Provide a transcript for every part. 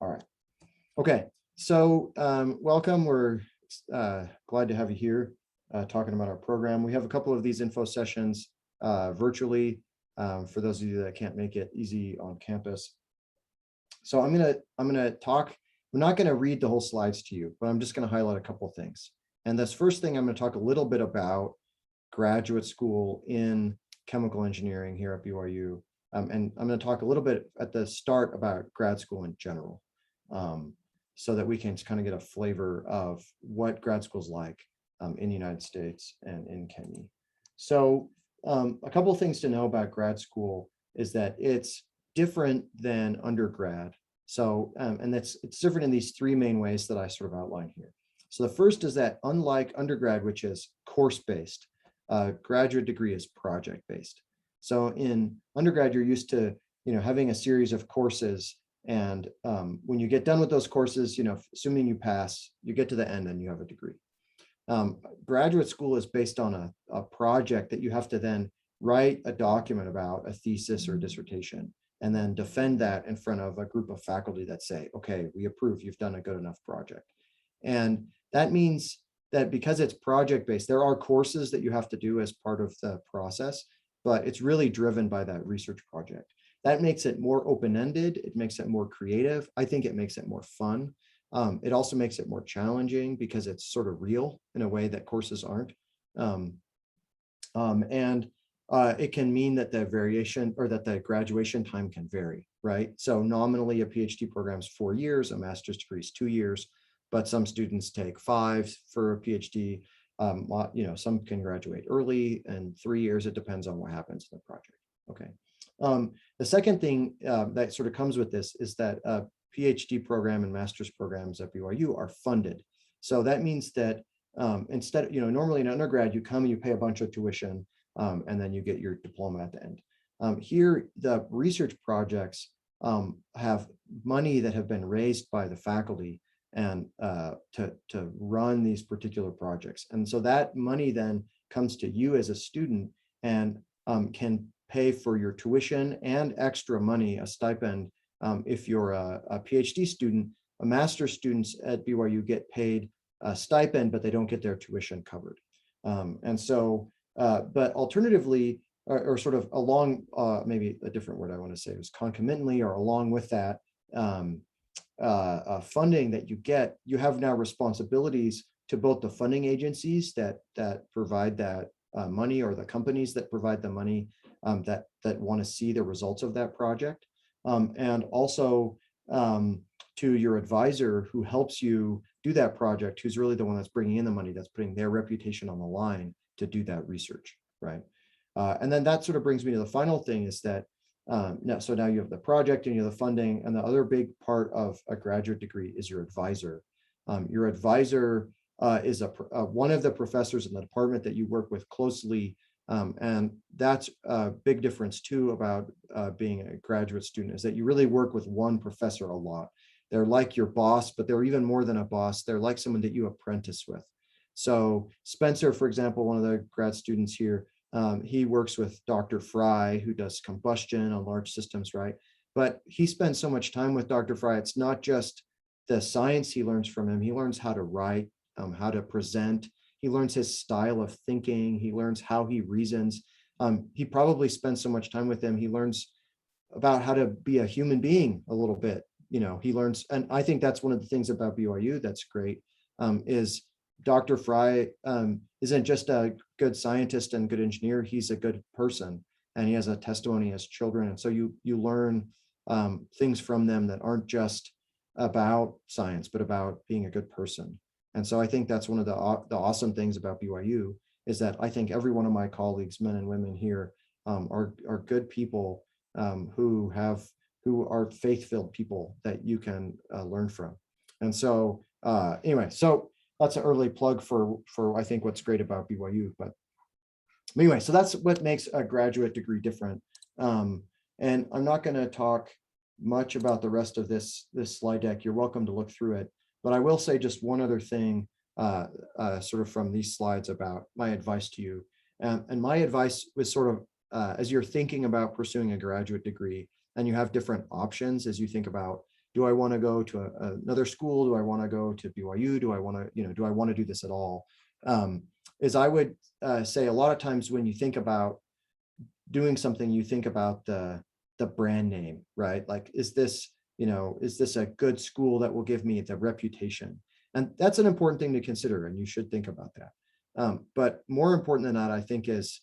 All right. Okay. So welcome. We're glad to have you here talking about our program. We have a couple of these info sessions virtually for those of you that can't make it easy on campus. So I'm gonna talk. We're not going to read the whole slides to you, but I'm just going to highlight a couple of things. And this first thing, I'm going to talk a little bit about graduate school in chemical engineering here at BYU. And I'm going to talk a little bit at the start about grad school in general, so that we can kind of get a flavor of what grad school is like in the United States and in Kenya. So a couple of things to know about grad school is that it's different than undergrad. So, and it's different in these three main ways that I sort of outline here. So the first is that unlike undergrad, which is course-based, graduate degree is project-based. So in undergrad, you're used to, having a series of courses. And when you get done with those courses, assuming you pass, you get to the end and you have a degree. Graduate school is based on a project that you have to then write a document about, a thesis or a dissertation, and then defend that in front of a group of faculty that say, okay, we approve, you've done a good enough project. And that means that because it's project-based, there are courses that you have to do as part of the process, but it's really driven by that research project. That makes it more open-ended, it makes it more creative. I think it makes it more fun. It also makes it more challenging because it's sort of real in a way that courses aren't. It can mean that the variation or that the graduation time can vary, right? So nominally a PhD program is 4 years, a master's degree is 2 years, but some students take 5 for a PhD. Some can graduate early and 3 years. It depends on what happens in the project. Okay. The second thing that sort of comes with this is that a PhD program and master's programs at BYU are funded. So that means that instead of, normally in undergrad, you come and you pay a bunch of tuition and then you get your diploma at the end. Here, the research projects have money that have been raised by the faculty and to run these particular projects. And so that money then comes to you as a student and can pay for your tuition and extra money, a stipend. If you're a PhD student, master's students at BYU get paid a stipend, but they don't get their tuition covered. But alternatively, or sort of along, maybe a different word I want to say is concomitantly or along with that funding that you get, you have now responsibilities to both the funding agencies that provide that money or the companies that provide the money that want to see the results of that project, and also to your advisor who helps you do that project, who's really the one that's bringing in the money, that's putting their reputation on the line to do that research, right? And then that sort of brings me to the final thing is that, so now you have the project and you have the funding, and the other big part of a graduate degree is your advisor. Your advisor is one of the professors in the department that you work with closely, and that's a big difference too about being a graduate student, is that you really work with one professor a lot. They're like your boss, but they're even more than a boss. They're like someone that you apprentice with. So Spencer, for example, one of the grad students here, he works with Dr. Fry, who does combustion on large systems, right? But he spends so much time with Dr. Fry, it's not just the science he learns from him. He learns how to write, how to present. He learns his style of thinking. He learns how he reasons. He probably spends so much time with him. He learns about how to be a human being a little bit. He learns, and I think that's one of the things about BYU that's great, is Dr. Fry isn't just a good scientist and good engineer, he's a good person, and he has a testimony as children. And so you learn things from them that aren't just about science, but about being a good person. And so I think that's one of the awesome things about BYU, is that I think every one of my colleagues, men and women here, are good people who are faith-filled people that you can learn from. And so anyway, so that's an early plug for I think what's great about BYU. But anyway, so that's what makes a graduate degree different. And I'm not going to talk much about the rest of this slide deck. You're welcome to look through it. But I will say just one other thing sort of from these slides about my advice to you. And my advice was sort of, as you're thinking about pursuing a graduate degree, and you have different options as you think about do I want to go to another school? Do I want to go to BYU? Do I want to, do I want to do this at all? Is I would say a lot of times when you think about doing something, you think about the brand name, right? Like, is this a good school that will give me the reputation? And that's an important thing to consider, and you should think about that. But more important than that, I think, is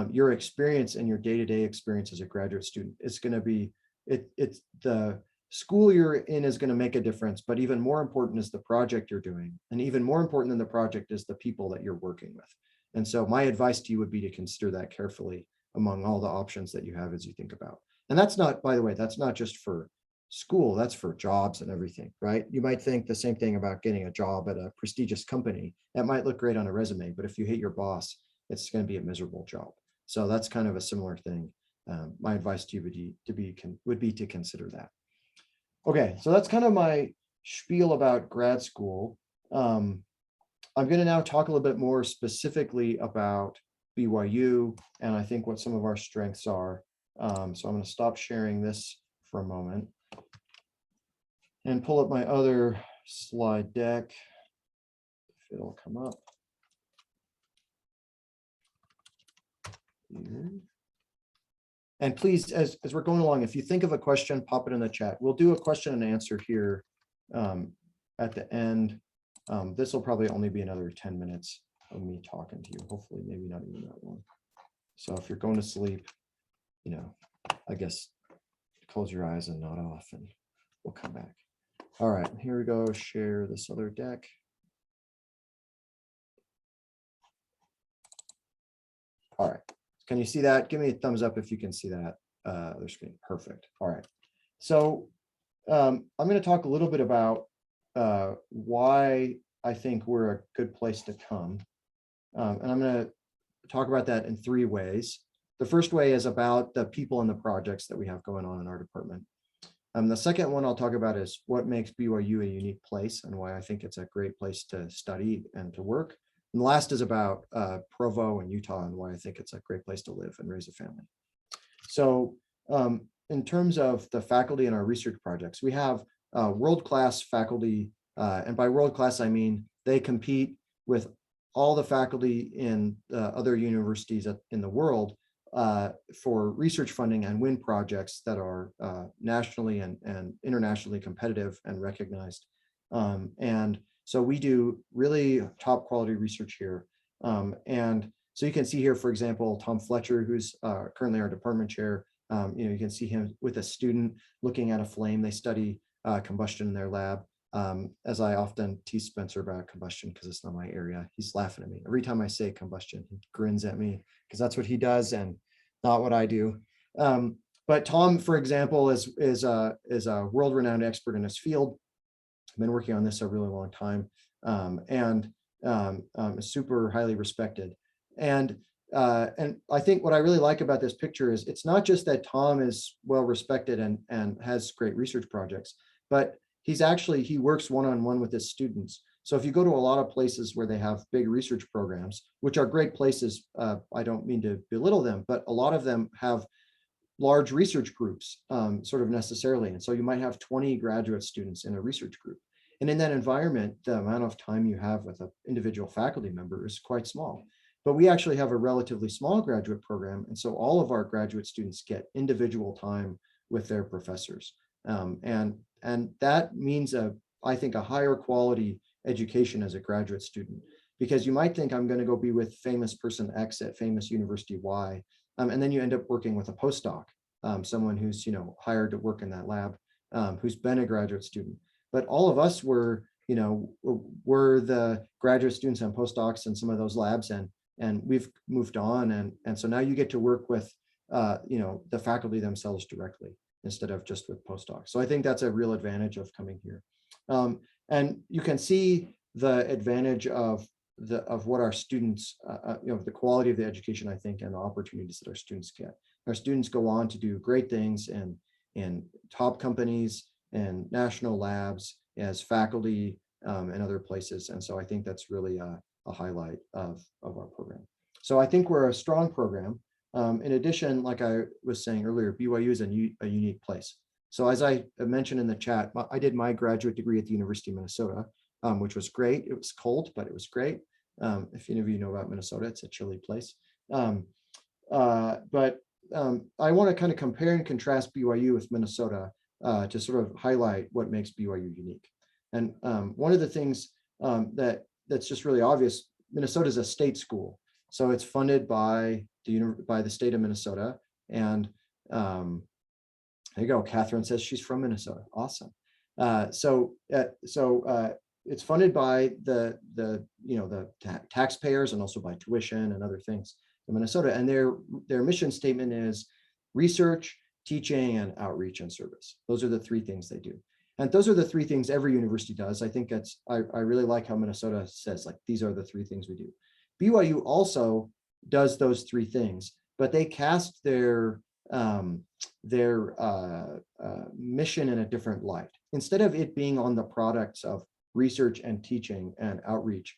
your experience and your day-to-day experience as a graduate student. It's going to be, it's the school you're in is going to make a difference, but even more important is the project you're doing. And even more important than the project is the people that you're working with. And so my advice to you would be to consider that carefully among all the options that you have as you think about. And that's not, by the way, that's not just for school, that's for jobs and everything, right? You might think the same thing about getting a job at a prestigious company. That might look great on a resume, but if you hate your boss, it's going to be a miserable job. So that's kind of a similar thing. My advice to you would be to consider that. Okay, so that's kind of my spiel about grad school. I'm going to now talk a little bit more specifically about BYU and I think what some of our strengths are. So I'm going to stop sharing this for a moment and pull up my other slide deck, if it'll come up here. And please, as we're going along, if you think of a question, pop it in the chat. We'll do a question and answer here at the end. This will probably only be another 10 minutes of me talking to you. Hopefully, maybe not even that long. So if you're going to sleep, I guess close your eyes and nod off and we'll come back. All right, here we go. Share this other deck. All right. Can you see that? Give me a thumbs up if you can see that. Other screen. Perfect. All right. So I'm going to talk a little bit about why I think we're a good place to come. And I'm going to talk about that in 3 ways. The first way is about the people and the projects that we have going on in our department. The second one I'll talk about is what makes BYU a unique place and why I think it's a great place to study and to work. And the last is about Provo and Utah and why I think it's a great place to live and raise a family. So in terms of the faculty in our research projects, we have world-class faculty. And by world-class, I mean they compete with all the faculty in other universities in the world for research funding and win projects that are nationally and internationally competitive and recognized. And so we do really top quality research here. And so you can see here, for example, Tom Fletcher, who's currently our department chair. You can see him with a student looking at a flame. They study combustion in their lab. As I often tease Spencer about combustion because it's not my area. He's laughing at me. Every time I say combustion, he grins at me because that's what he does and not what I do. But Tom, for example, is a world-renowned expert in his field. I've been working on this a really long time and super highly respected. And I think what I really like about this picture is it's not just that Tom is well respected and has great research projects, but he works one-on-one with his students. So if you go to a lot of places where they have big research programs, which are great places, I don't mean to belittle them, but a lot of them have large research groups sort of necessarily. And so you might have 20 graduate students in a research group. And in that environment, the amount of time you have with an individual faculty member is quite small. But we actually have a relatively small graduate program. And so all of our graduate students get individual time with their professors. And that means, I think, a higher quality education as a graduate student, because you might think I'm going to go be with famous person X at famous university Y. And then you end up working with a postdoc, someone who's hired to work in that lab, who's been a graduate student. But all of us were the graduate students and postdocs in some of those labs, and we've moved on, and so now you get to work with the faculty themselves directly instead of just with postdocs. So I think that's a real advantage of coming here. And you can see the advantage of what our students, the quality of the education, I think, and the opportunities that our students get. Our students go on to do great things in top companies and national labs as faculty and other places. And so I think that's really a highlight of our program. So I think we're a strong program. In addition, like I was saying earlier, BYU is a unique place. So as I mentioned in the chat, I did my graduate degree at the University of Minnesota, which was great. It was cold, but it was great. If any of you know about Minnesota, it's a chilly place. But I want to kind of compare and contrast BYU with Minnesota to sort of highlight what makes BYU unique. And one of the things that's just really obvious, Minnesota is a state school, so it's funded by the state of Minnesota. And there you go. Catherine says she's from Minnesota. Awesome. So it's funded by the taxpayers and also by tuition and other things in Minnesota. And their mission statement is research, teaching, and outreach and service. Those are the three things they do. And those are the three things every university does. I think I really like how Minnesota says, like, these are the three things we do. BYU also does those three things, but they cast their mission in a different light. Instead of it being on the products of research and teaching and outreach,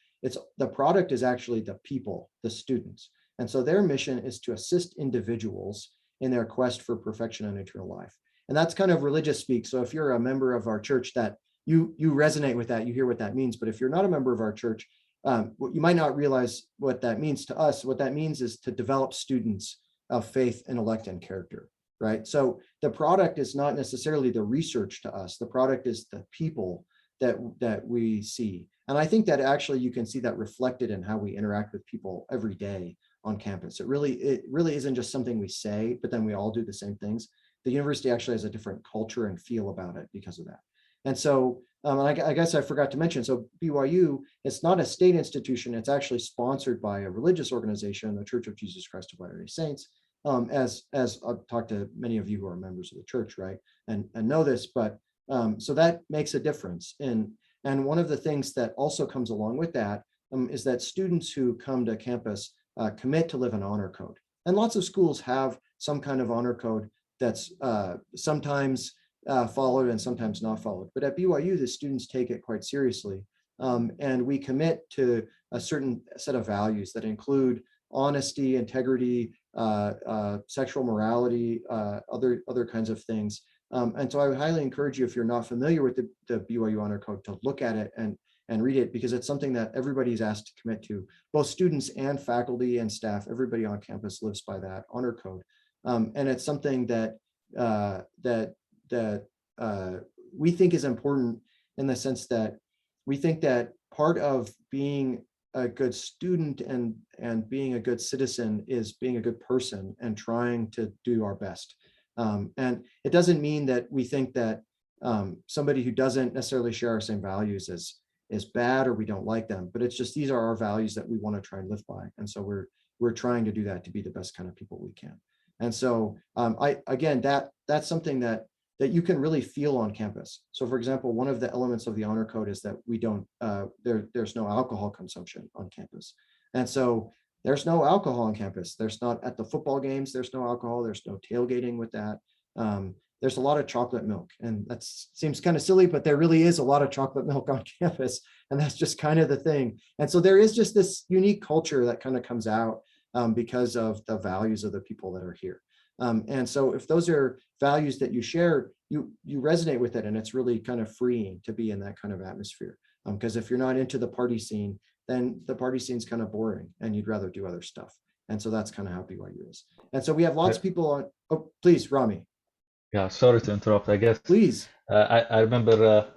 the product is actually the people, the students. And so their mission is to assist individuals in their quest for perfection and eternal life. And that's kind of religious speak. So if you're a member of our church, that you resonate with that, you hear what that means. But if you're not a member of our church, you might not realize what that means to us. What that means is to develop students of faith, intellect, and character, right? So the product is not necessarily the research to us. The product is the people that we see. And I think that actually you can see that reflected in how we interact with people every day on campus. It really isn't just something we say, but then we all do the same things. The university actually has a different culture and feel about it because of that. And so, I guess I forgot to mention, so BYU, it's not a state institution. It's actually sponsored by a religious organization, the Church of Jesus Christ of Latter-day Saints, as I've talked to many of you who are members of the church, right, and know this, but so that makes a difference. And one of the things that also comes along with that is that students who come to campus commit to live an honor code. And lots of schools have some kind of honor code that's sometimes followed and sometimes not followed. But at BYU, the students take it quite seriously. And we commit to a certain set of values that include honesty, integrity, sexual morality, other kinds of things. And so I would highly encourage you, if you're not familiar with the BYU honor code, to look at it and read it, because it's something that everybody's asked to commit to. Both students and faculty and staff, everybody on campus lives by that honor code. And it's something that we think is important, in the sense that we think that part of being a good student and being a good citizen is being a good person and trying to do our best. And it doesn't mean that we think that somebody who doesn't necessarily share our same values is bad or we don't like them, but it's just, these are our values that we want to try and live by. And so we're trying to do that, to be the best kind of people we can. And so again, that's something that you can really feel on campus. So for example, one of the elements of the honor code is that we don't, there's no alcohol consumption on campus. And so there's no alcohol on campus. There's not at the football games, there's no alcohol, there's no tailgating with that. There's a lot of chocolate milk, and that seems kind of silly, but there really is a lot of chocolate milk on campus, and that's just kind of the thing. And so there is just this unique culture that kind of comes out because of the values of the people that are here. And so if those are values that you share, you resonate with it, and it's really kind of freeing to be in that kind of atmosphere. Because if you're not into the party scene, then the party scene's kind of boring and you'd rather do other stuff. And so that's kind of how BYU is. And so we have lots of people on, oh, please, Rami. Yeah, sorry to interrupt. I guess Please. I remember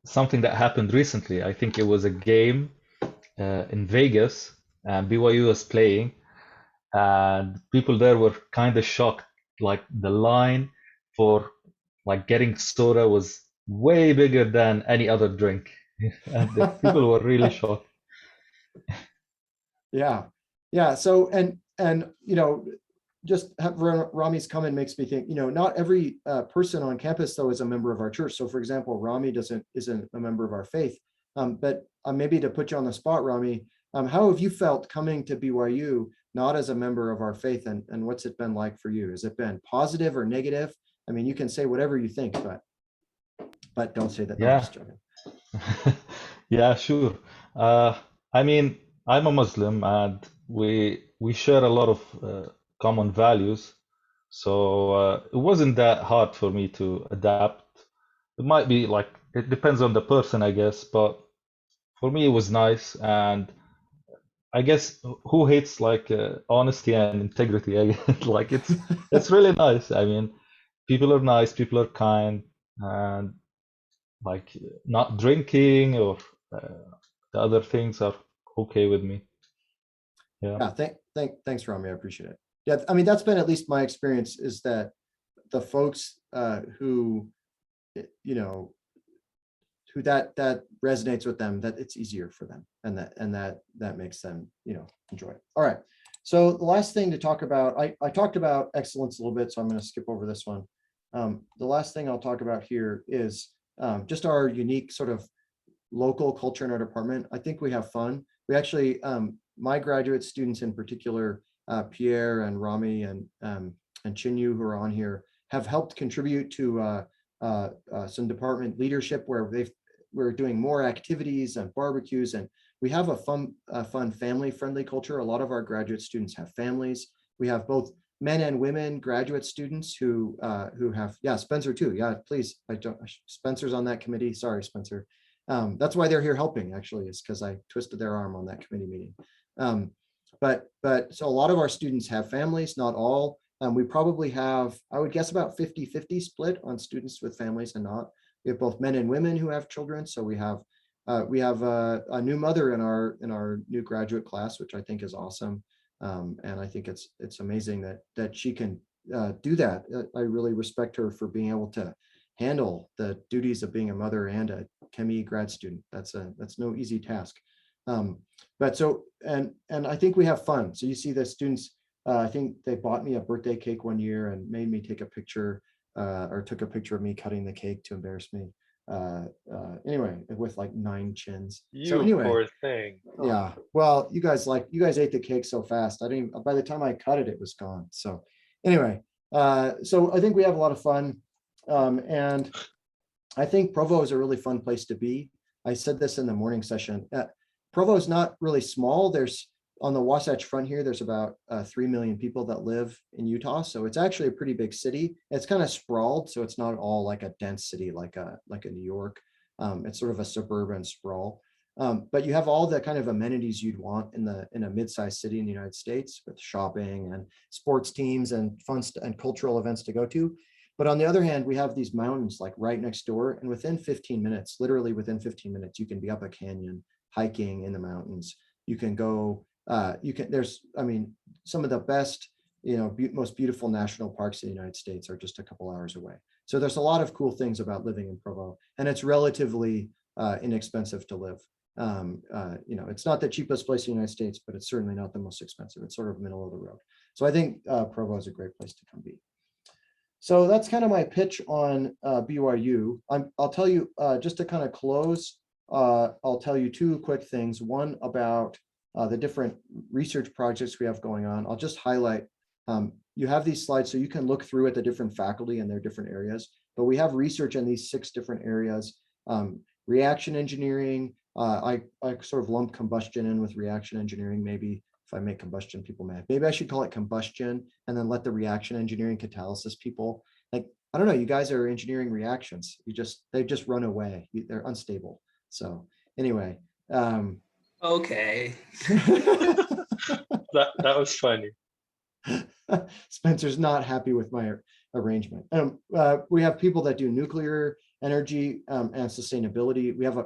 something that happened recently. I think it was a game in Vegas, and BYU was playing, and people there were kind of shocked. Like, the line for like getting soda was way bigger than any other drink, and the people were really shocked. Yeah. So, and just have Rami's comment makes me think, not every person on campus though is a member of our church. So for example, Rami isn't a member of our faith. But maybe to put you on the spot, Rami, how have you felt coming to BYU not as a member of our faith, and what's it been like for you? Has it been positive or negative? I mean, you can say whatever you think, but don't say that. No, I'm just joking. Yeah, sure. I mean, I'm a Muslim, and we share a lot of common values. So it wasn't that hard for me to adapt. It might be like, it depends on the person, I guess, but for me it was nice. And I guess who hates like honesty and integrity? I guess like it's really nice. I mean, people are nice, people are kind, and like not drinking or the other things are okay with me. Yeah. Yeah, thanks, Rami. I appreciate it. Yeah, I mean, that's been at least my experience, is that the folks who, you know, who that resonates with them, that it's easier for them, and that makes them, enjoy it. All right. So the last thing to talk about, I talked about excellence a little bit, so I'm going to skip over this one. The last thing I'll talk about here is just our unique sort of local culture in our department. I think we have fun. We actually, my graduate students in particular, Pierre and Rami and Chinyu, who are on here, have helped contribute to some department leadership where we're doing more activities and barbecues, and we have a fun family-friendly culture. A lot of our graduate students have families. We have both men and women graduate students who have, yeah, Spencer too. Yeah, please. Spencer's on that committee. Sorry, Spencer. That's why they're here helping, actually, is because I twisted their arm on that committee meeting. But so a lot of our students have families, not all. We probably have, I would guess, about 50-50 split on students with families and not. We have both men and women who have children. So we have a new mother in our new graduate class, which I think is awesome. And I think it's amazing that she can do that. I really respect her for being able to handle the duties of being a mother and a chemie grad student. That's no easy task. But so, and I think we have fun. So you see the students, I think they bought me a birthday cake one year and made me take a picture, or took a picture of me cutting the cake to embarrass me. Anyway, with like 9 chins. So You anyway, poor thing. yeah. Well, you guys ate the cake so fast. I didn't, by the time I cut it, it was gone. So anyway, so I think we have a lot of fun. And I think Provo is a really fun place to be. I said this in the morning session. Provo is not really small. There's, on the Wasatch Front here, there's about 3 million people that live in Utah. So it's actually a pretty big city. It's kind of sprawled, so it's not all like a dense city like a New York. It's sort of a suburban sprawl. But you have all the kind of amenities you'd want in a mid-sized city in the United States, with shopping and sports teams and fun and cultural events to go to. But on the other hand, we have these mountains like right next door, and within 15 minutes, literally within 15 minutes, you can be up a canyon, hiking in the mountains. You can go, there's, I mean, some of the best, most beautiful national parks in the United States are just a couple hours away. So there's a lot of cool things about living in Provo, and it's relatively inexpensive to live. It's not the cheapest place in the United States, but it's certainly not the most expensive. It's sort of middle of the road. So I think Provo is a great place to come be. So that's kind of my pitch on BYU. I'll tell you, just to kind of close, I'll tell you 2 quick things. One about the different research projects we have going on. I'll just highlight, you have these slides so you can look through at the different faculty and their different areas, but we have research in these 6 different areas. Reaction engineering, I sort of lump combustion in with reaction engineering. Maybe if I make combustion people mad, maybe I should call it combustion and then let the reaction engineering catalysis people, like, I don't know, you guys are engineering reactions. They've just run away. They're unstable. So anyway. Okay. That was funny. Spencer's not happy with my arrangement. We have people that do nuclear energy and sustainability. We have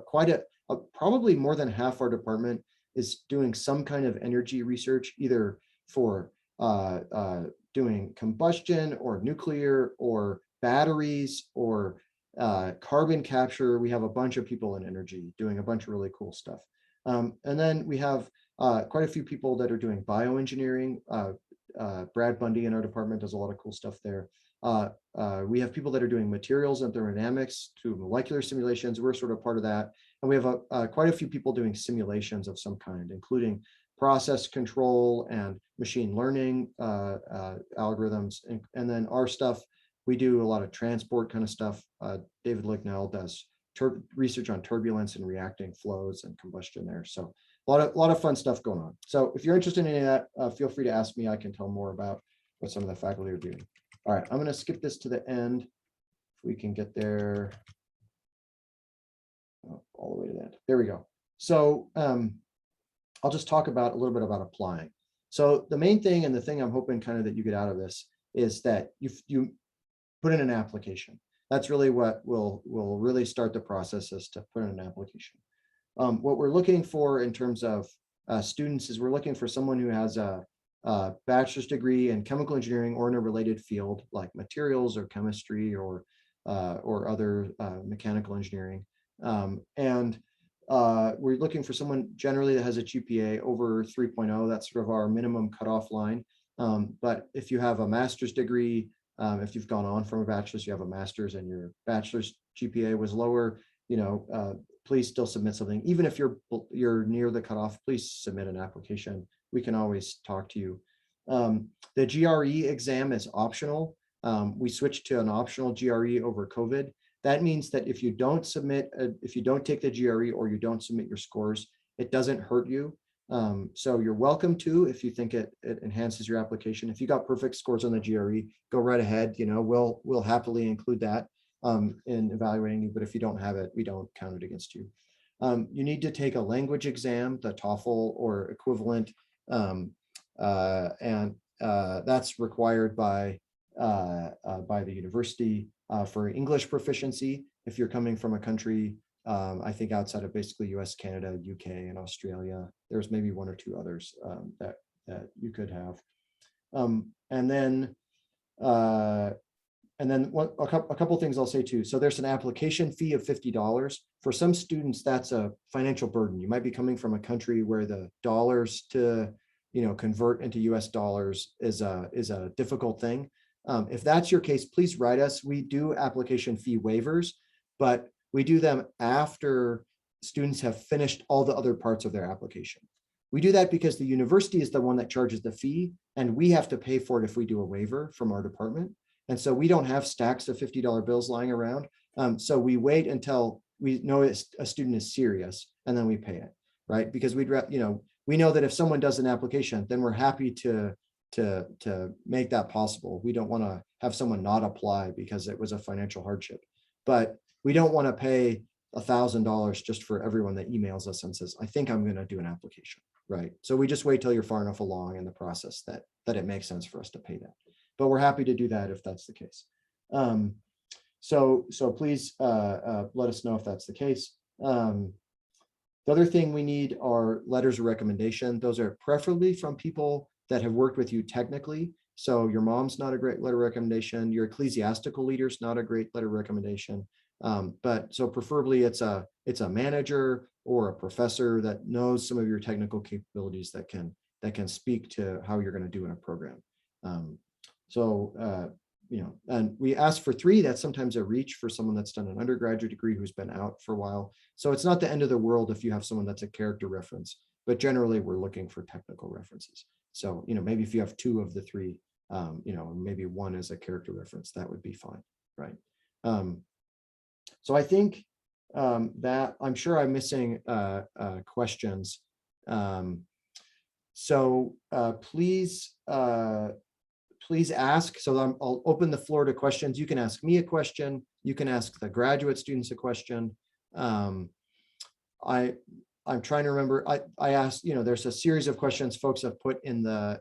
probably more than half our department is doing some kind of energy research, either for doing combustion or nuclear or batteries or carbon capture. We have a bunch of people in energy doing a bunch of really cool stuff. And then we have quite a few people that are doing bioengineering. Brad Bundy in our department does a lot of cool stuff there. We have people that are doing materials and thermodynamics to molecular simulations. We're sort of part of that. And we have quite a few people doing simulations of some kind, including process control and machine learning algorithms. And then our stuff, we do a lot of transport kind of stuff. David Lignell does research on turbulence and reacting flows and combustion there. So a lot of fun stuff going on. So if you're interested in any of that, feel free to ask me. I can tell more about what some of the faculty are doing. All right, I'm going to skip this to the end. If we can get there. All the way to that. There we go. So I'll just talk about a little bit about applying. So the main thing and the thing I'm hoping kind of that you get out of this is that you put in an application. That's really what will really start the process, is to put in an application. What we're looking for in terms of students is we're looking for someone who has a bachelor's degree in chemical engineering or in a related field like materials or chemistry or other mechanical engineering. We're looking for someone generally that has a GPA over 3.0. That's sort of our minimum cutoff line. But if you have a master's degree, if you've gone on from a bachelor's, you have a master's and your bachelor's GPA was lower, please still submit something. Even if you're near the cutoff, please submit an application. We can always talk to you. The GRE exam is optional. We switched to an optional GRE over COVID. That means that if you don't take the GRE or you don't submit your scores, it doesn't hurt you. So you're welcome to, if you think it enhances your application. If you got perfect scores on the GRE, go right ahead. We'll happily include that in evaluating you. But if you don't have it, we don't count it against you. You need to take a language exam, the TOEFL or equivalent, and that's required by the university for English proficiency. If you're coming from a country, I think outside of basically US, Canada, UK, and Australia, there's maybe one or two others that you could have. And then a couple things I'll say too. So there's an application fee of $50. For some students, that's a financial burden. You might be coming from a country where the dollars to convert into US dollars is a difficult thing. If that's your case, please write us. We do application fee waivers, but we do them after students have finished all the other parts of their application. We do that because the university is the one that charges the fee, and we have to pay for it if we do a waiver from our department. And so we don't have stacks of $50 bills lying around. So we wait until we know a student is serious, and then we pay it, right? Because we know that if someone does an application, then we're happy to make that possible. We don't want to have someone not apply because it was a financial hardship, but we don't want to pay $1,000 just for everyone that emails us and says, I think I'm going to do an application, right? So we just wait till you're far enough along in the process that it makes sense for us to pay that, but we're happy to do that if that's the case. So please let us know if that's the case. The other thing we need are letters of recommendation. Those are preferably from people that have worked with you technically. So your mom's not a great letter of recommendation. Your ecclesiastical leader's not a great letter of recommendation. But so preferably it's a manager or a professor that knows some of your technical capabilities that can speak to how you're going to do in a program. And we ask for 3. That's sometimes a reach for someone that's done an undergraduate degree who's been out for a while. So it's not the end of the world if you have someone that's a character reference, but generally we're looking for technical references. So, maybe if you have 2 of the 3, maybe 1 is a character reference, that would be fine, right? So I think that I'm sure I'm missing questions. Please ask. So I'll open the floor to questions. You can ask me a question. You can ask the graduate students a question. I'm trying to remember. I asked. There's a series of questions folks have put in the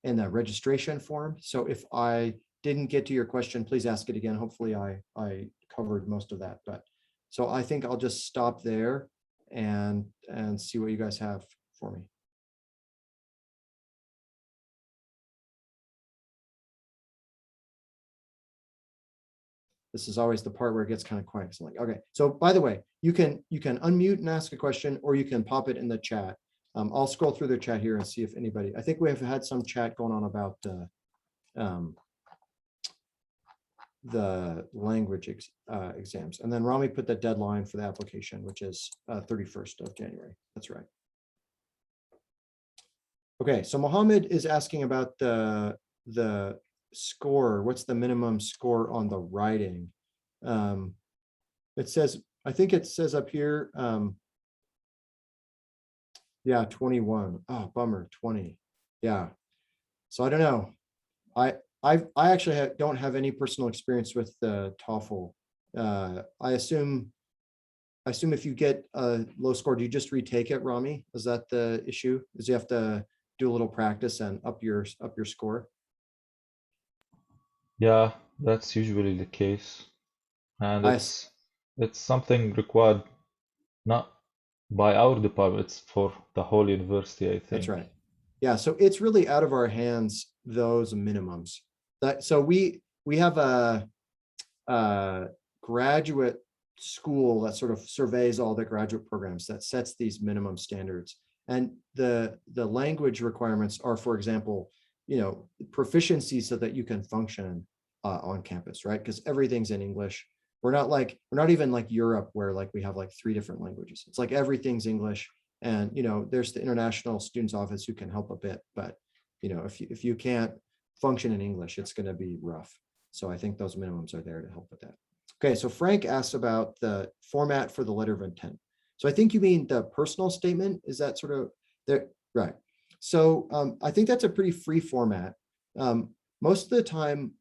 registration form. So if I didn't get to your question, please ask it again. Hopefully I covered most of that. But so I think I'll just stop there and see what you guys have for me. This is always the part where it gets kind of quiet. So okay. So by the way, you can unmute and ask a question, or you can pop it in the chat. I'll scroll through the chat here and see if anybody. I think we have had some chat going on about the language exams, and then Rami put the deadline for the application, which is 31st of January. That's right. Okay. So Mohammed is asking about the score. What's the minimum score on the writing? It says, I think it says up here, yeah, 21. Oh, bummer, 20. Yeah. So I don't know. I actually don't have any personal experience with the TOEFL. I assume if you get a low score, do you just retake it, Rami? Is that the issue? Is you have to do a little practice and up your score? Yeah, that's usually the case. And I it's something required not by our department, it's for the whole university, I think. That's right. Yeah, so it's really out of our hands, those minimums. So we have a graduate school that sort of surveys all the graduate programs that sets these minimum standards. And the language requirements are, for example, proficiency so that you can function on campus, right? Because everything's in English. We're not even like Europe where like we have like 3 different languages. It's like everything's English. And there's the international students office who can help a bit, but if you can't function in English, it's going to be rough. So I think those minimums are there to help with that. Okay, so Frank asks about the format for the letter of intent. So I think you mean the personal statement. Is that sort of there? Right. So I think that's a pretty free format. Most of the time,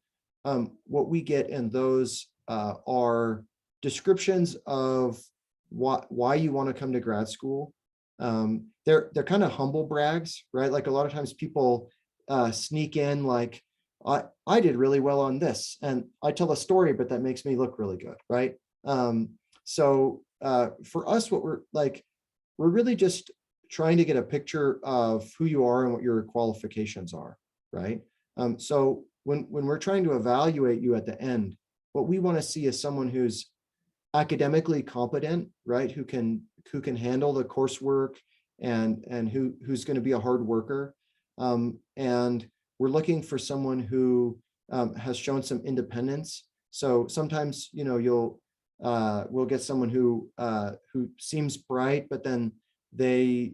what we get in those are descriptions of why you want to come to grad school. They're kind of humble brags, right? Like a lot of times people sneak in like, I did really well on this, and I tell a story, but that makes me look really good, right? So for us, what we're really just trying to get a picture of who you are and what your qualifications are, right? So when we're trying to evaluate you at the end, what we want to see is someone who's academically competent, right? Who can handle the coursework and who's going to be a hard worker. And we're looking for someone who has shown some independence. So sometimes, we'll get someone who seems bright, but then they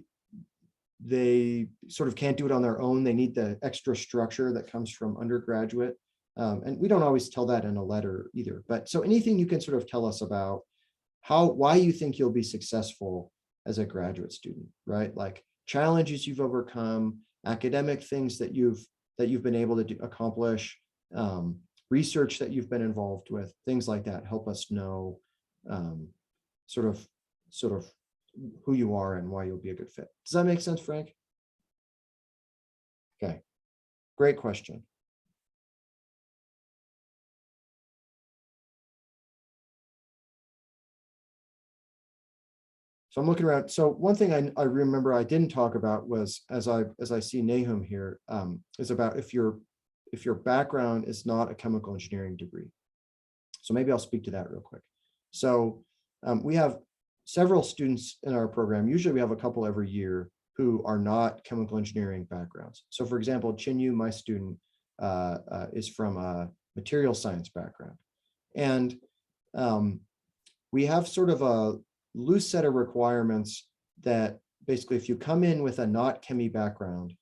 sort of can't do it on their own. They need the extra structure that comes from undergraduate. And we don't always tell that in a letter either. But so anything you can sort of tell us about why you think you'll be successful as a graduate student, right? Like challenges you've overcome, academic things that you've been able to accomplish, research that you've been involved with, things like that help us know sort of who you are and why you'll be a good fit. Does that make sense, Frank? Okay, great question. So I'm looking around. So one thing I remember I didn't talk about was, as I see Nahum here, is about if your background is not a chemical engineering degree. So maybe I'll speak to that real quick. So we have several students in our program. Usually we have a couple every year who are not chemical engineering backgrounds. So for example, Chinyu, my student, is from a material science background. And we have sort of a loose set of requirements that basically if you come in with a not chemi background,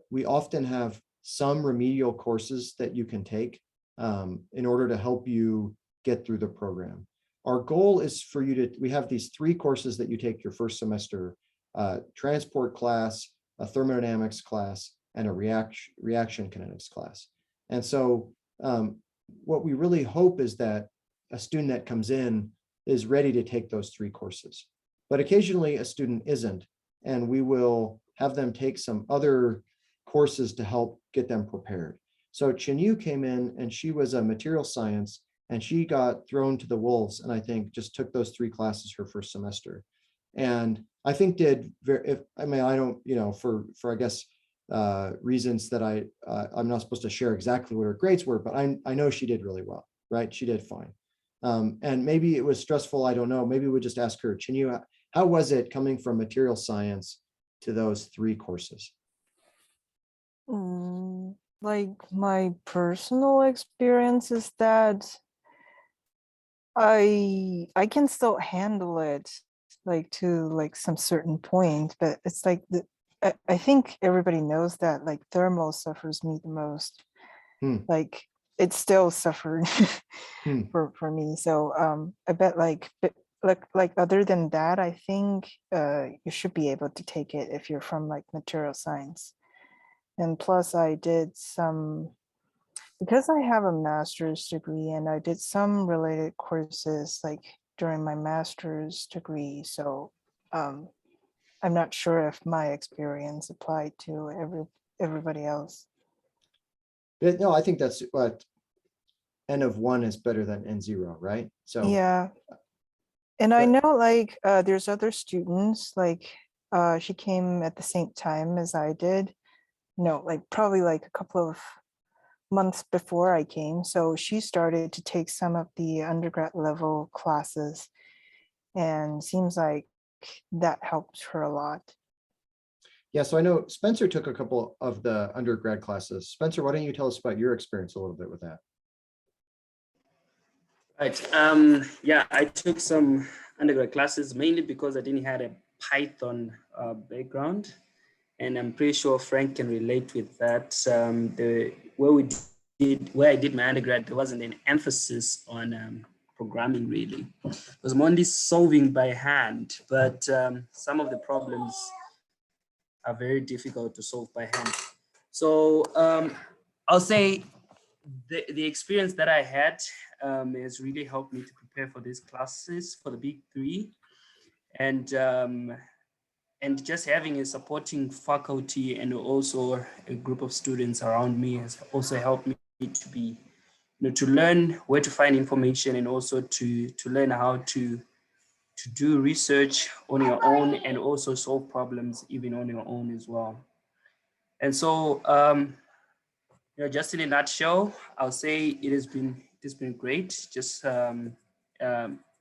we often have some remedial courses that you can take in order to help you get through the program. Our goal is for you we have these 3 courses that you take your first semester, transport class, a thermodynamics class, and a reaction kinetics class. And so what we really hope is that a student that comes in is ready to take those 3 courses. But occasionally a student isn't, and we will have them take some other courses to help get them prepared. So Chinyu came in and she was a material science and she got thrown to the wolves, and I think just took those 3 classes her first semester. And I think did very, I don't, for I guess reasons that I'm not supposed to share exactly what her grades were, but I know she did really well, right? She did fine. And maybe it was stressful, I don't know. Maybe we just ask her, Chinyu, how was it coming from material science to those 3 courses? Like my personal experience is that I can still handle it to some certain point, but it's like I think everybody knows that like thermal suffers me the most. Like it still suffered for me. So I bet like other than that, I think you should be able to take it if you're from like material science. And plus I did some because I have a master's degree and I did some related courses like during my master's degree. So I'm not sure if my experience applied to everybody else. No, I think that's what N of 1 is better than N0, right? So Yeah. And I but- know like there's other students like she came at the same time as I did. No, like probably like a couple of months before I came. So she started to take some of the undergrad level classes and seems like that helped her a lot. yeah, so I know Spencer took a couple of the undergrad classes. Spencer, why don't you tell us about your experience a little bit with that? Right. Yeah, I took some undergrad classes mainly because I didn't have a Python background, and I'm pretty sure Frank can relate with that. Where I did my undergrad, there wasn't an emphasis on programming really. It was mainly solving by hand, but some of the problems are very difficult to solve by hand. So I'll say the experience that I had has really helped me to prepare for these classes, for the big three, and just having a supporting faculty and also a group of students around me has also helped me to be, to learn where to find information and also to learn how to do research on your own and also solve problems even on your own as well. And so just in a nutshell, I'll say it's been great. Just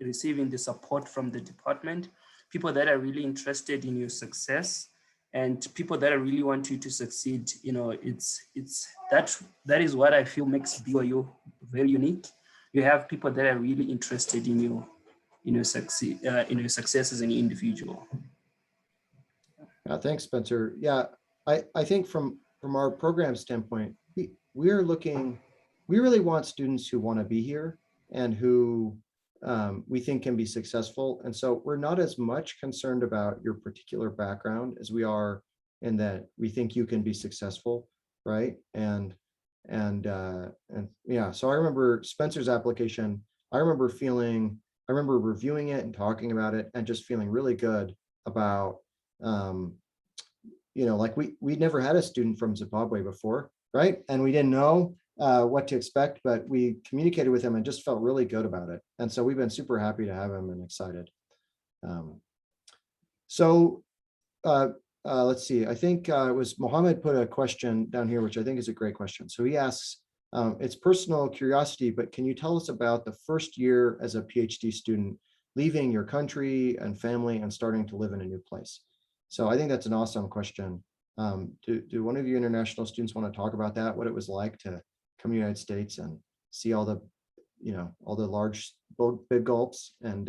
receiving the support from the department, people that are really interested in your success, and people that really want you to succeed. It's that is what I feel makes BYU very unique. You have people that are really interested in your success as an individual. Thanks, Spencer. Yeah, I think from our program standpoint, we really want students who want to be here and who we think can be successful. And so we're not as much concerned about your particular background as we are in that we think you can be successful, right? And yeah, so I remember Spencer's application. I remember reviewing it and talking about it and just feeling really good about like we'd never had a student from Zimbabwe before, right? And we didn't know what to expect, but we communicated with him and just felt really good about it. And so we've been super happy to have him and excited. Let's see, I think it was Mohammed put a question down here, which I think is a great question. So he asks, it's personal curiosity, but can you tell us about the first year as a PhD student, leaving your country and family and starting to live in a new place? So I think that's an awesome question. Do one of you international students want to talk about that? What it was like to come to the United States and see all the, all the large, big gulps and,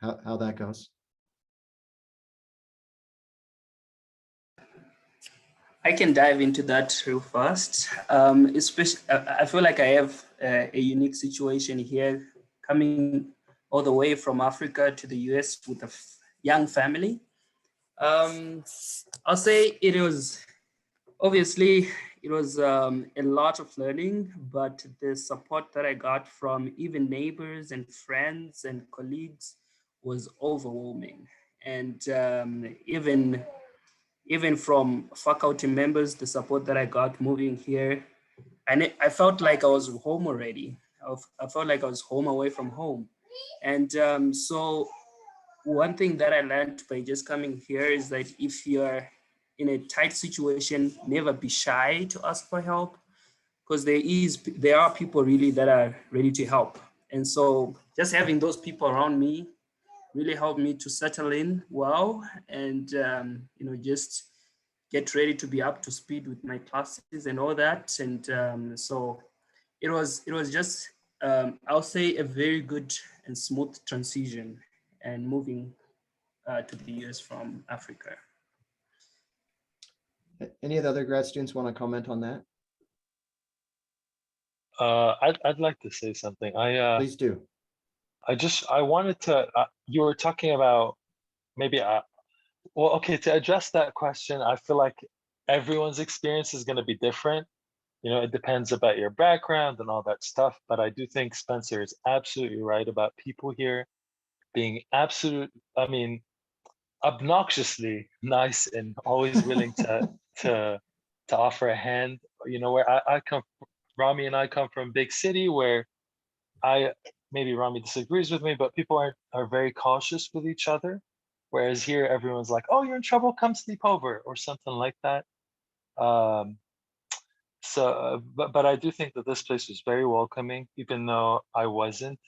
how that goes? I can dive into that real fast. Especially, I feel like I have a unique situation here, coming all the way from Africa to the US with a young family. I'll say it was a lot of learning, but the support that I got from even neighbors and friends and colleagues was overwhelming. And even from faculty members, the support that I got moving here, and I felt like I was home already. I felt like I was home away from home. And so one thing that I learned by just coming here is that if you're in a tight situation, never be shy to ask for help, because there are people really that are ready to help. And so just having those people around me really helped me to settle in well and just get ready to be up to speed with my classes and all that. And so it was just I'll say a very good and smooth transition and moving to the US from Africa. Any of the other grad students want to comment on that? I'd like to say something. Please do. I wanted to, you were talking about maybe, well, okay, to address that question, I feel like everyone's experience is going to be different. it depends about your background and all that stuff. But I do think Spencer is absolutely right about people here being obnoxiously nice and always willing to offer a hand. Where I come, Rami and I come from a big city where maybe Rami disagrees with me, but people are very cautious with each other. Whereas here, everyone's like, "Oh, you're in trouble, come sleep over," or something like that. But I do think that this place was very welcoming, even though I wasn't.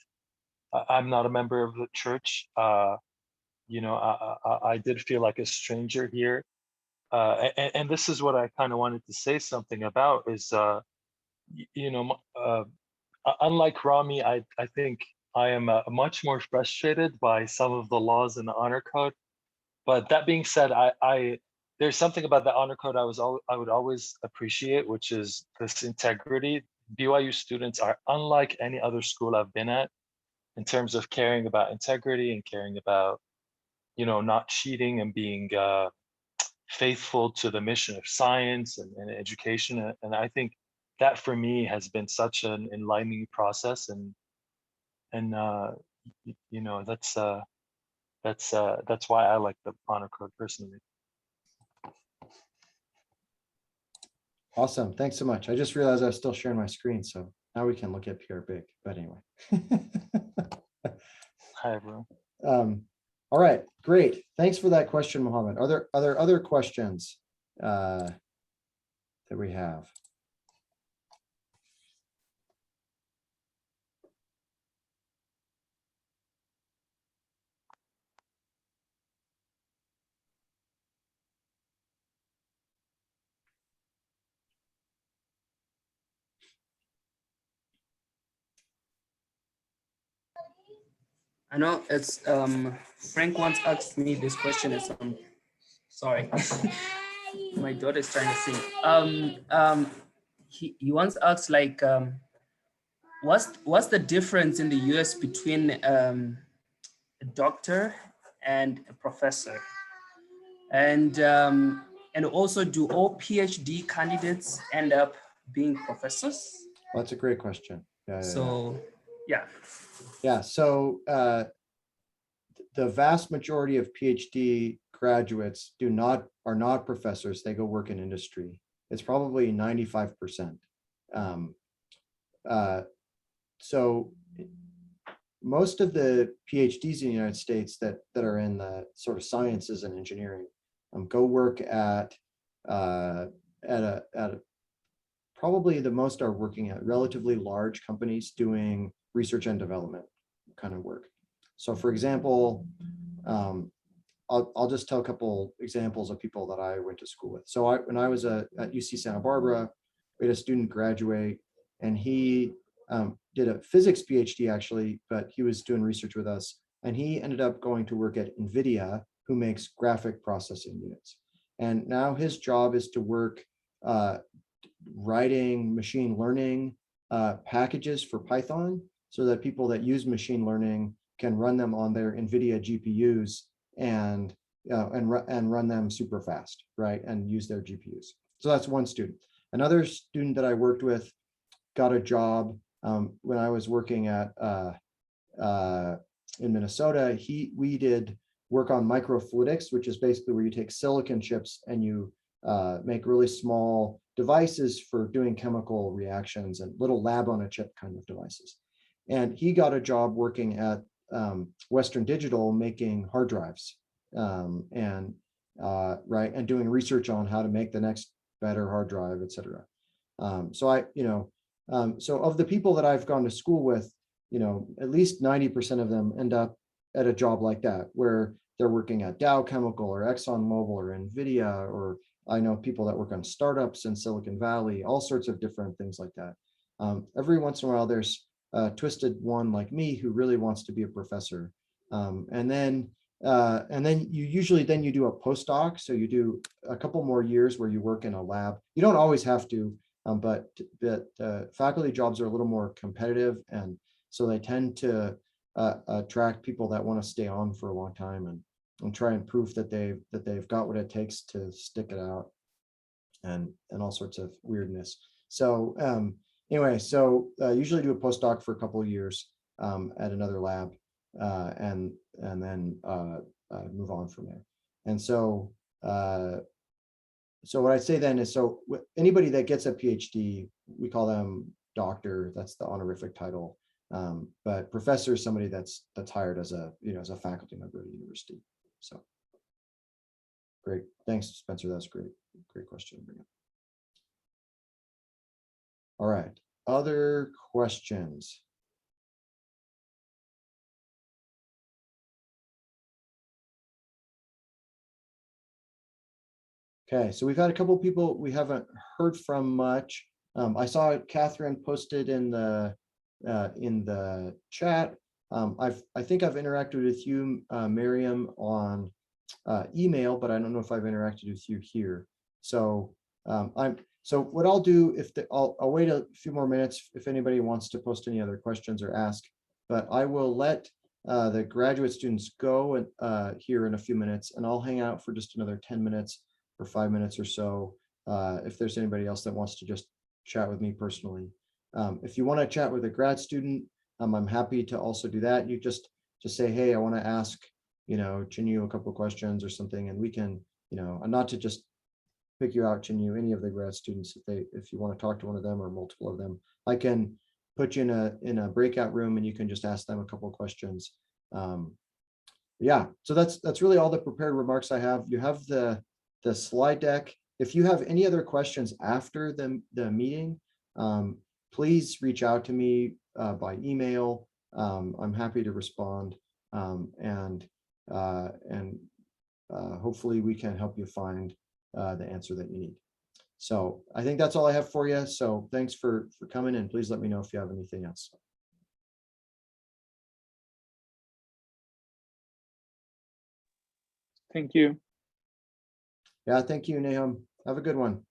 I'm not a member of the church. I did feel like a stranger here. And this is what I kind of wanted to say something about is, unlike Rami, I think I am much more frustrated by some of the laws in the honor code. But that being said, there's something about the honor code I would always appreciate, which is this integrity. BYU students are unlike any other school I've been at in terms of caring about integrity and caring about, not cheating and being faithful to the mission of science and education. And I think that for me has been such an enlightening process. And that's why I like the honor code personally. Awesome. Thanks so much. I just realized I was still sharing my screen, so now we can look at PR Big. But anyway. Hi, everyone. All right, great. Thanks for that question, Mohammed. Are there other questions that we have? I know it's Frank once asked me this question as sorry. My daughter's trying to sing. He once asked like what's the difference in the US between a doctor and a professor? And also, do all PhD candidates end up being professors? Well, that's a great question. Yeah. So the vast majority of PhD graduates are not professors. They go work in industry. It's probably 95%. So most of the PhDs in the United States that are in the sort of sciences and engineering go work at probably the most are working at relatively large companies doing research and development kind of work. So for example, I'll just tell a couple examples of people that I went to school with. So when I was at UC Santa Barbara, we had a student graduate, and he did a physics PhD actually, but he was doing research with us, and he ended up going to work at NVIDIA, who makes graphic processing units. And now his job is to work writing machine learning packages for Python, so that people that use machine learning can run them on their NVIDIA GPUs and run them super fast, right? And use their GPUs. So that's one student. Another student that I worked with got a job when I was working at in Minnesota. We did work on microfluidics, which is basically where you take silicon chips and you make really small devices for doing chemical reactions and little lab on a chip kind of devices. And he got a job working at Western Digital making hard drives and doing research on how to make the next better hard drive, et cetera. So of the people that I've gone to school with, at least 90% of them end up at a job like that, where they're working at Dow Chemical or ExxonMobil or NVIDIA, or I know people that work on startups in Silicon Valley, all sorts of different things like that. Every once in a while, there's a twisted one like me who really wants to be a professor. And then you usually do a postdoc. So you do a couple more years where you work in a lab. You don't always have to, but faculty jobs are a little more competitive. And so they tend to attract people that want to stay on for a long time and try and prove that they've got what it takes to stick it out and all sorts of weirdness. So anyway, so usually do a postdoc for a couple of years at another lab, and then move on from there. And so so what I say then is, so anybody that gets a PhD, we call them doctor. That's the honorific title. But professor is somebody that's hired as a as a faculty member at a university. So great, thanks, Spencer. That's great question. All right, other questions? Okay, so we've had a couple of people we haven't heard from much. I saw Catherine posted in the chat. I think I've interacted with you, Miriam, on email, but I don't know if I've interacted with you here. So so what I'll do, I'll wait a few more minutes if anybody wants to post any other questions or ask, but I will let the graduate students go and here in a few minutes, and I'll hang out for just another 10 minutes or 5 minutes or so. If there's anybody else that wants to just chat with me personally. If you want to chat with a grad student, I'm happy to also do that. You just say, hey, I want to ask, Chinyu a couple of questions or something, and we can, and not to just pick you out, Chinyu, any of the grad students, if you want to talk to one of them or multiple of them, I can put you in a breakout room and you can just ask them a couple of questions. Yeah, so that's really all the prepared remarks I have. You have the slide deck. If you have any other questions after the meeting, please reach out to me by email. I'm happy to respond, and hopefully we can help you find the answer that you need. So I think that's all I have for you. So thanks for coming, and please let me know if you have anything else. Thank you. Yeah, thank you, Nahum. Have a good one.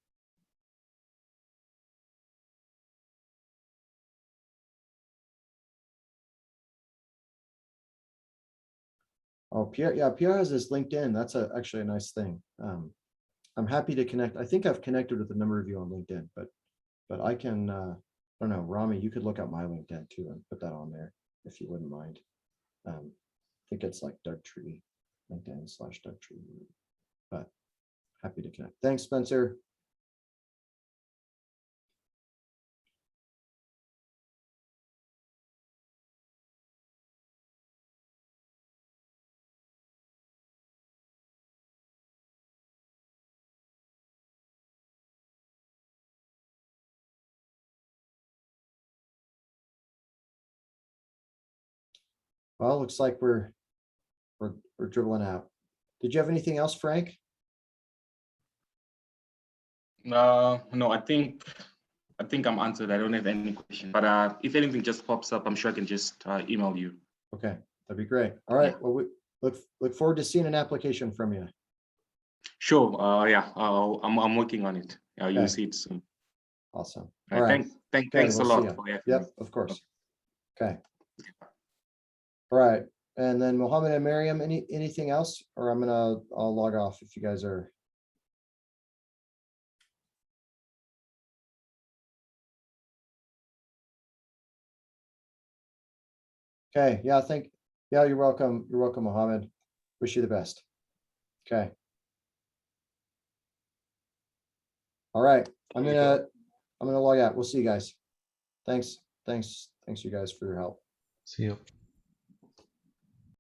Oh, Pierre, yeah, Pierre has his LinkedIn. That's actually a nice thing. I'm happy to connect. I think I've connected with a number of you on LinkedIn, but I can, I don't know, Rami, you could look up my LinkedIn too and put that on there if you wouldn't mind. I think it's like Doug Tree, LinkedIn/Doug Tree, but happy to connect. Thanks, Spencer. Well, looks like we're dribbling out. Did you have anything else, Frank? No, I think I'm answered. I don't have any question, but if anything just pops up, I'm sure I can just email you. Okay, that'd be great. All right. Yeah. Well, we look forward to seeing an application from you. Sure. Yeah. I'm working on it. You'll Okay. see it soon. Awesome. All All right. right. Thanks we'll a see lot ya. for having Yep, me. of course. Okay. All right. And then Mohammed and Miriam, anything else? Or I'll log off if you guys are. Okay. Yeah, you're welcome. You're welcome, Mohammed. Wish you the best. Okay. All right. I'm gonna log out. We'll see you guys. Thanks you guys for your help. See you.